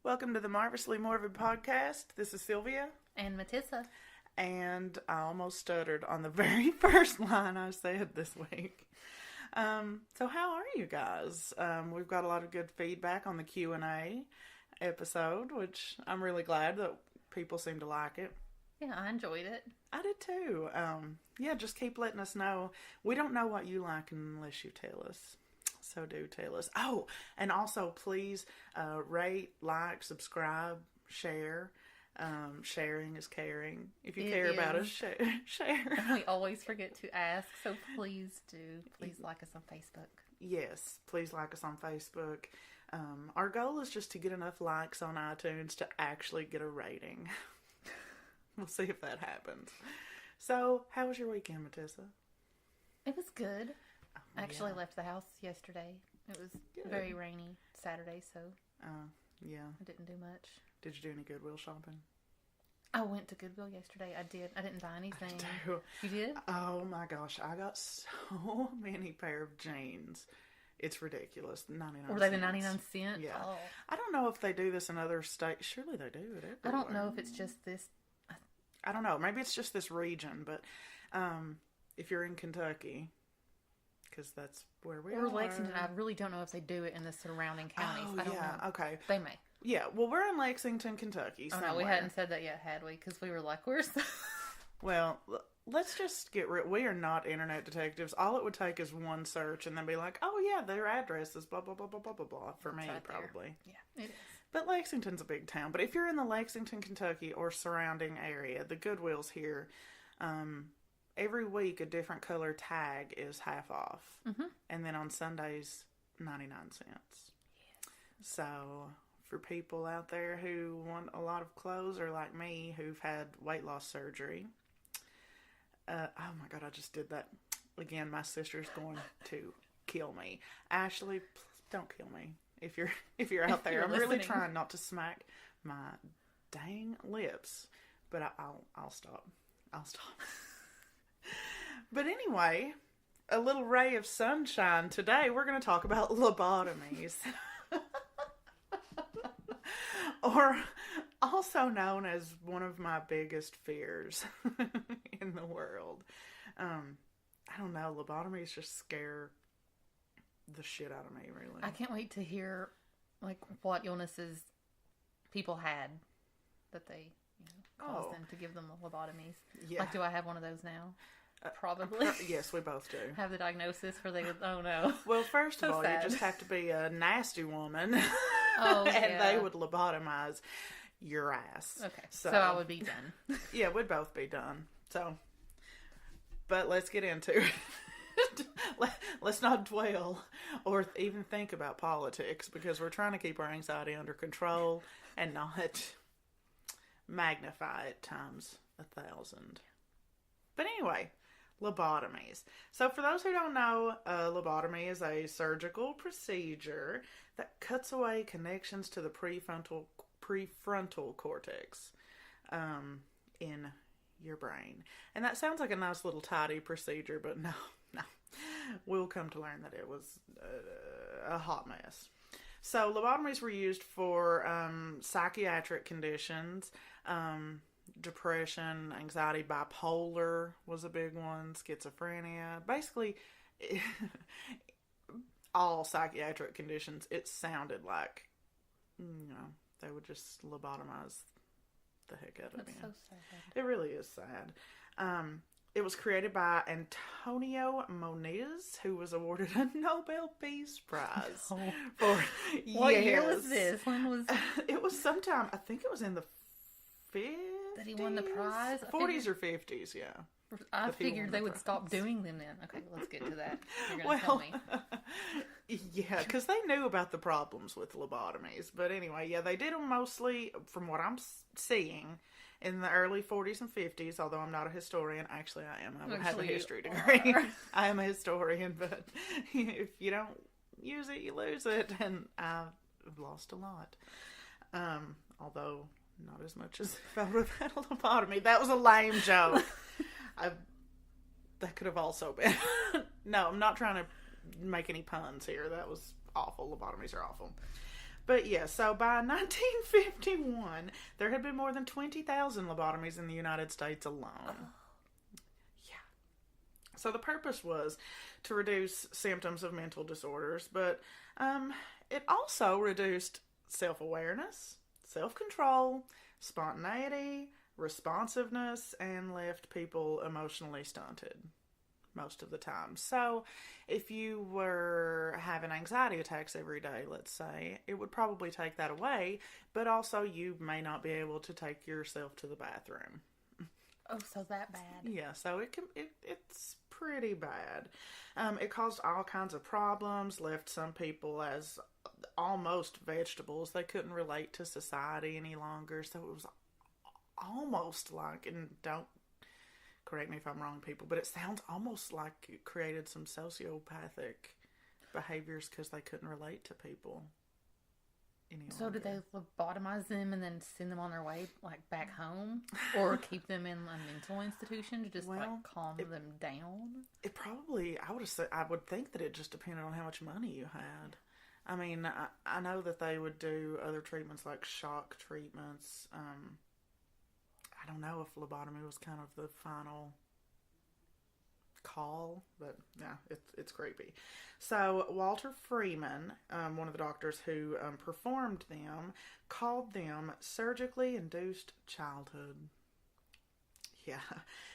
Welcome to the Marvelously Morbid podcast. This is Sylvia. And Matissa. And I almost stuttered on the very first line I said this week. So how are you guys? We've got a lot of good feedback on the Q&A episode, which I'm really glad that people seem to like it. Yeah, I enjoyed it. I did too. Just keep letting us know. We don't know what you like unless you tell us. So do tell us. Oh, and also please rate, like, subscribe, share. Sharing is caring. If you care about us, share. We always forget to ask, so please do. Please like us on Facebook. Yes, please like us on Facebook. Our goal is just to get enough likes on iTunes to actually get a rating. We'll see if that happens. So, how was your weekend, Matissa? It was good. I actually Yeah. left the house yesterday. It was Good. very rainy Saturday, so Yeah. I didn't do much. Did you do any Goodwill shopping? I went to Goodwill yesterday. I did. I didn't buy anything. You did? Oh my gosh, I got so many pair of jeans. It's ridiculous. 99 Were they the cents. 99 cent? Yeah. Oh. I don't know if they do this in other states. Surely they do it. I don't know if it's just this. I don't know. Maybe it's just this region, but if you're in Kentucky, because that's where we are. Or Lexington. I really don't know if they do it in the surrounding counties. Oh, I don't yeah. know. Okay. They may. Yeah. Well, we're in Lexington, Kentucky. Oh, Somewhere. no, we hadn't said that yet, had we? Because we were like, where's the... Well, let's just get rid. We are not internet detectives. All it would take is one search and then be like, oh, yeah, their address is blah, blah, blah, blah, blah, blah, blah. For me, right probably. There. Yeah, it is. But Lexington's a big town. But if you're in the Lexington, Kentucky or surrounding area, the Goodwills here, every week a different color tag is half off. Mm-hmm. And then on Sundays, 99 cents. Yes. So for people out there who want a lot of clothes or like me who've had weight loss surgery, oh my God, I just did that again. My sister's going to kill me. Ashley, please don't kill me. If you're out there, I'm really trying not to smack my dang lips, but I'll stop. I'll stop. But anyway, a little ray of sunshine today. We're going to talk about lobotomies, or also known as one of my biggest fears in the world. I don't know. Lobotomies just scare the shit out of me, really. I can't wait to hear like what illnesses people had that they caused them to give them lobotomies. Yeah. Like, do I have one of those now? Probably. Yes, we both do. Have the diagnosis where they would, oh no. Well, first of So all, sad. you just have to be a nasty woman. Oh, and yeah. they would lobotomize your ass. Okay, so I would be done. Yeah, we'd both be done. So, but let's get into it. Let's not dwell or even think about politics because we're trying to keep our anxiety under control and not magnify it times 1,000. But anyway, lobotomies. So for those who don't know, lobotomy is a surgical procedure that cuts away connections to the prefrontal cortex in your brain. And that sounds like a nice little tidy procedure, but no. We'll come to learn that it was a hot mess. So lobotomies were used for psychiatric conditions, depression, anxiety, bipolar was a big one, schizophrenia. Basically, all psychiatric conditions, it sounded like, they would just lobotomize the heck out of me. That's so sad. It really is sad. It was created by Antonio Moniz, who was awarded a Nobel Peace Prize for What years. year was this? When was It was sometime, I think it was in the 50s. that he won the prize? 40s or 50s, yeah. I that he won figured the they would prize. stop doing them then. Okay, let's get to that. You're going to tell me. Yeah, because they knew about the problems with lobotomies. But anyway, yeah, they did them mostly, from what I'm seeing, in the early 40s and 50s, although I'm not a historian. Actually, I am. I have a history degree. I am a historian, but if you don't use it, you lose it. And I've lost a lot. Although, not as much as if I would have had a lobotomy. That was a lame joke. That could have also been. No, I'm not trying to make any puns here. That was awful. Lobotomies are awful. But yeah, so by 1951, there had been more than 20,000 lobotomies in the United States alone. Yeah. So the purpose was to reduce symptoms of mental disorders, but it also reduced self-awareness, self-control, spontaneity, responsiveness, and left people emotionally stunted most of the time. So if you were having anxiety attacks every day, let's say, it would probably take that away, but also you may not be able to take yourself to the bathroom. Oh, so that bad. Yeah, so it's pretty bad. It caused all kinds of problems, left some people as almost vegetables. They couldn't relate to society any longer, so it was almost like, and don't correct me if I'm wrong, people, but it sounds almost like it created some sociopathic behaviors because they couldn't relate to people any longer. So did they lobotomize them and then send them on their way, like, back home? Or keep them in a mental institution to just, like, calm them down? It probably, I would think that it just depended on how much money you had. I mean, I know that they would do other treatments like shock treatments. I don't know if lobotomy was kind of the final call, but yeah, it's creepy. So Walter Freeman, one of the doctors who performed them, called them surgically induced childhood. Yeah,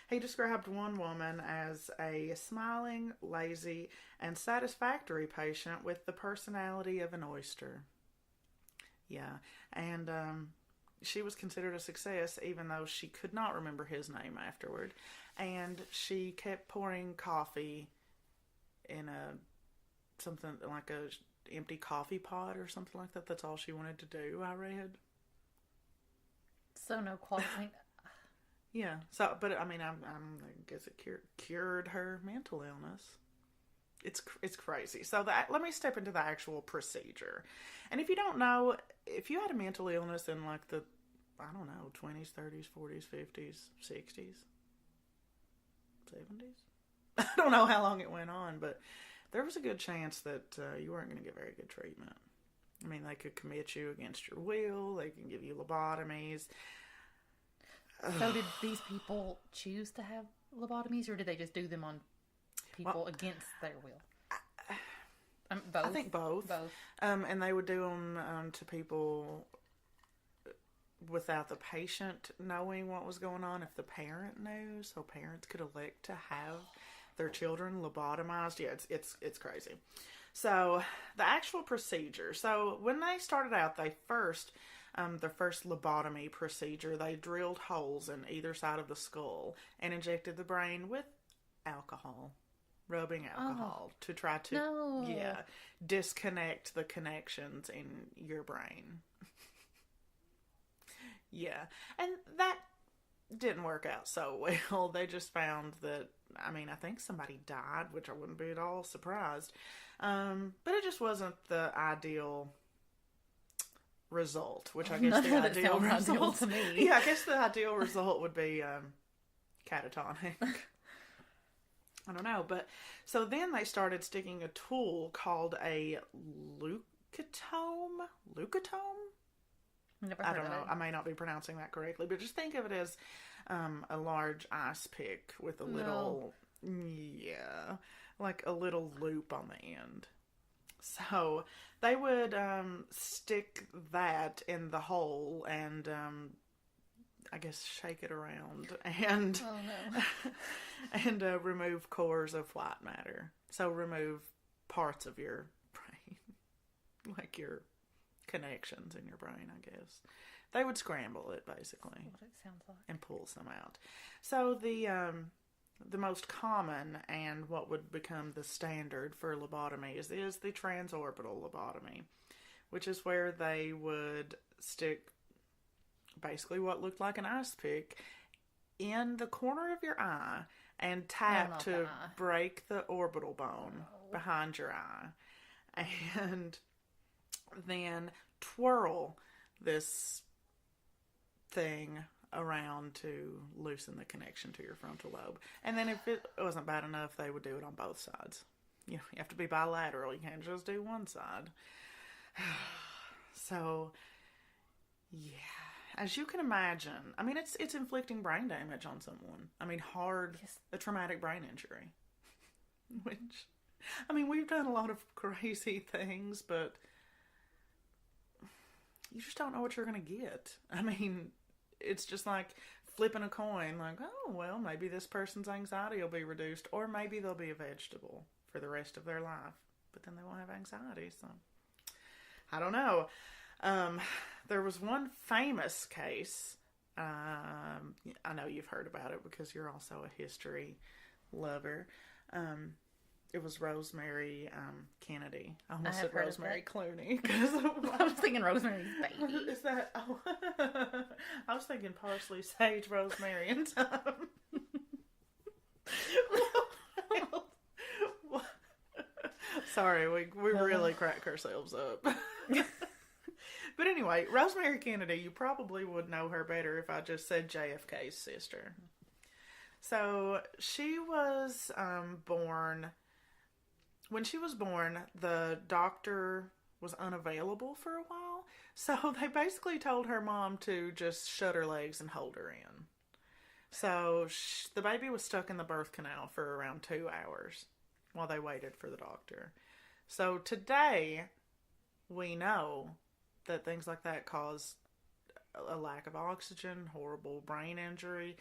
he described one woman as a smiling, lazy, and satisfactory patient with the personality of an oyster. Yeah, and she was considered a success even though she could not remember his name afterward. And she kept pouring coffee in something like a empty coffee pot or something like that. That's all she wanted to do, I read. So no quality. Yeah. So, but I mean, I guess it cured her mental illness. It's crazy. So let me step into the actual procedure. And if you don't know, if you had a mental illness in like the, I don't know, 20s, 30s, 40s, 50s, 60s, 70s. I don't know how long it went on, but there was a good chance that you weren't going to get very good treatment. I mean, they could commit you against your will. They can give you lobotomies. So did these people choose to have lobotomies, or did they just do them on people against their will? Both. I think both. And they would do them to people without the patient knowing what was going on, if the parent knew, so parents could elect to have their children lobotomized. Yeah, it's crazy. So the actual procedure. So when they started out, the first lobotomy procedure, they drilled holes in either side of the skull and injected the brain with alcohol, rubbing alcohol to try to disconnect the connections in your brain. Yeah, and that didn't work out so well. They just found that, I mean, I think somebody died, which I wouldn't be at all surprised. But it just wasn't the ideal result, which I guess the ideal result to me. Yeah, I guess the ideal result would be catatonic. I don't know, but so then they started sticking a tool called a leucotome. I don't know. I may not be pronouncing that correctly, but just think of it as a large ice pick with a little, like a little loop on the end. So they would stick that in the hole and I guess shake it around and and remove cores of white matter. So remove parts of your brain, like your connections in your brain, I guess. They would scramble it, basically. That's what it sounds like. And pull some out. So the most common and what would become the standard for lobotomies is the transorbital lobotomy, which is where they would stick basically what looked like an ice pick in the corner of your eye and tap to break the orbital bone behind your eye. And then twirl this thing around to loosen the connection to your frontal lobe. And then if it wasn't bad enough, they would do it on both sides. You have to be bilateral. You can't just do one side. So, yeah, as you can imagine, I mean, it's inflicting brain damage on someone. I mean, a traumatic brain injury. Which, I mean, we've done a lot of crazy things, but you just don't know what you're going to get. I mean, it's just like flipping a coin, like, oh, well, maybe this person's anxiety will be reduced, or maybe they'll be a vegetable for the rest of their life, but then they won't have anxiety, so I don't know. There was one famous case. I know you've heard about it because you're also a history lover. It was Rosemary Kennedy. I almost said Rosemary Clooney. I was thinking Rosemary's Baby. Is that? Oh, I was thinking parsley, sage, rosemary, and thyme. Sorry, we really crack ourselves up. But anyway, Rosemary Kennedy, you probably would know her better if I just said JFK's sister. So she was born. When she was born, the doctor was unavailable for a while. So they basically told her mom to just shut her legs and hold her in. So the baby was stuck in the birth canal for around 2 hours while they waited for the doctor. So today, we know that things like that cause a lack of oxygen, horrible brain injury.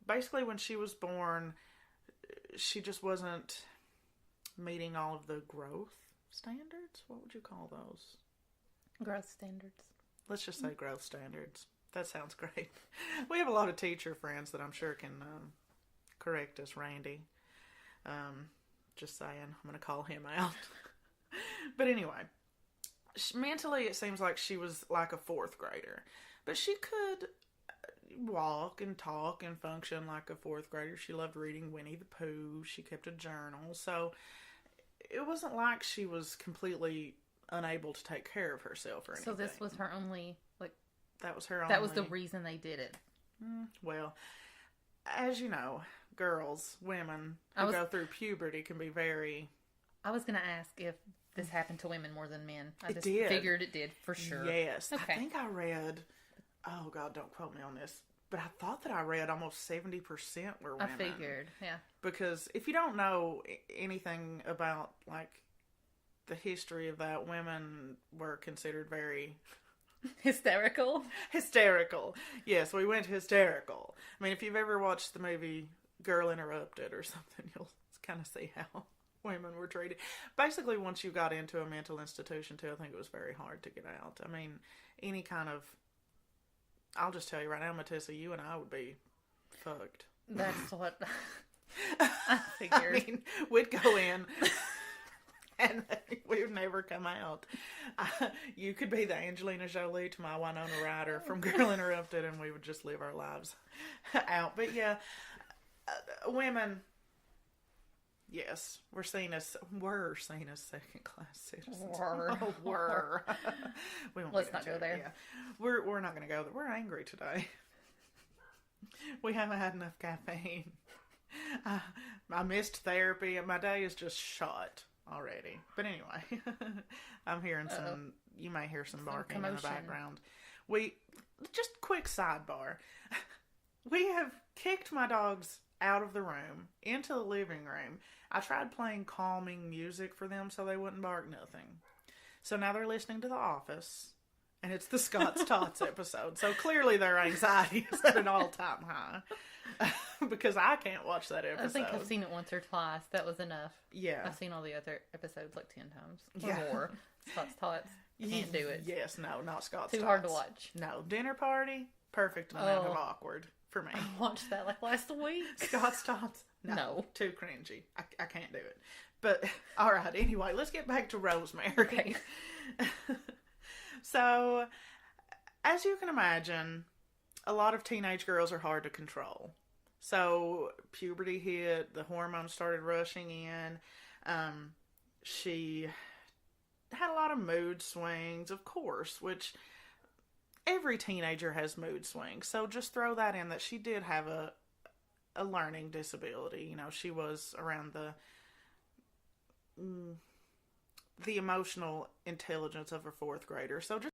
Basically, when she was born, she just wasn't meeting all of the growth standards. What would you call those? Growth standards. Let's just say growth standards. That sounds great. We have a lot of teacher friends that I'm sure can correct us, Randy. Just saying, I'm going to call him out. But anyway, mentally it seems like she was like a 4th grader. But she could walk and talk and function like a 4th grader. She loved reading Winnie the Pooh. She kept a journal. So it wasn't like she was completely unable to take care of herself or anything. So this was her only, that was her only... That was the reason they did it. Well, as you know, girls, women who go through puberty can be very... I was going to ask if this happened to women more than men. I just did. Figured it did, for sure. Yes. Okay. I think I read... Oh, God, don't quote me on this. But I thought that I read almost 70% were women. I figured, yeah. Because if you don't know anything about, like, the history of that, women were considered very... Hysterical? Hysterical. Yes, we went hysterical. I mean, if you've ever watched the movie Girl Interrupted or something, you'll kind of see how women were treated. Basically, once you got into a mental institution, too, I think it was very hard to get out. I mean, any kind of... I'll just tell you right now, Matissa, you and I would be fucked. That's what I figured. I mean, we'd go in and we would never come out. You could be the Angelina Jolie to my Winona Ryder from Girl Interrupted, and we would just live our lives out. But yeah, women, yes, we're seen as second-class citizens. Were. We won't Let's not go there. Yeah. We're not going to go there. We're angry today. We haven't had enough caffeine. I missed therapy, and my day is just shot already. But anyway, I'm hearing some... You may hear some barking in the background. Just quick sidebar. We have kicked my dogs out of the room, into the living room. I tried playing calming music for them so they wouldn't bark nothing. So now they're listening to The Office, and it's the Scott's Tots episode. So clearly their anxiety is at an all-time high. Because I can't watch that episode. I think I've seen it once or twice. That was enough. Yeah. I've seen all the other episodes like 10 times. Or more. Scott's Tots. Can't do it. Yes, no, not Scott's Tots. Too hard to watch. No, Dinner Party, perfect amount of awkward for me. I watched that like last week. Scott's Tots? No. Too cringy. I can't do it. But, alright, anyway, let's get back to Rosemary. Okay. So, as you can imagine, a lot of teenage girls are hard to control. So, puberty hit, the hormones started rushing in. She had a lot of mood swings, of course, which every teenager has mood swings. So, just throw that in that she did have a learning disability. You know, she was around the emotional intelligence of a 4th grader. So, just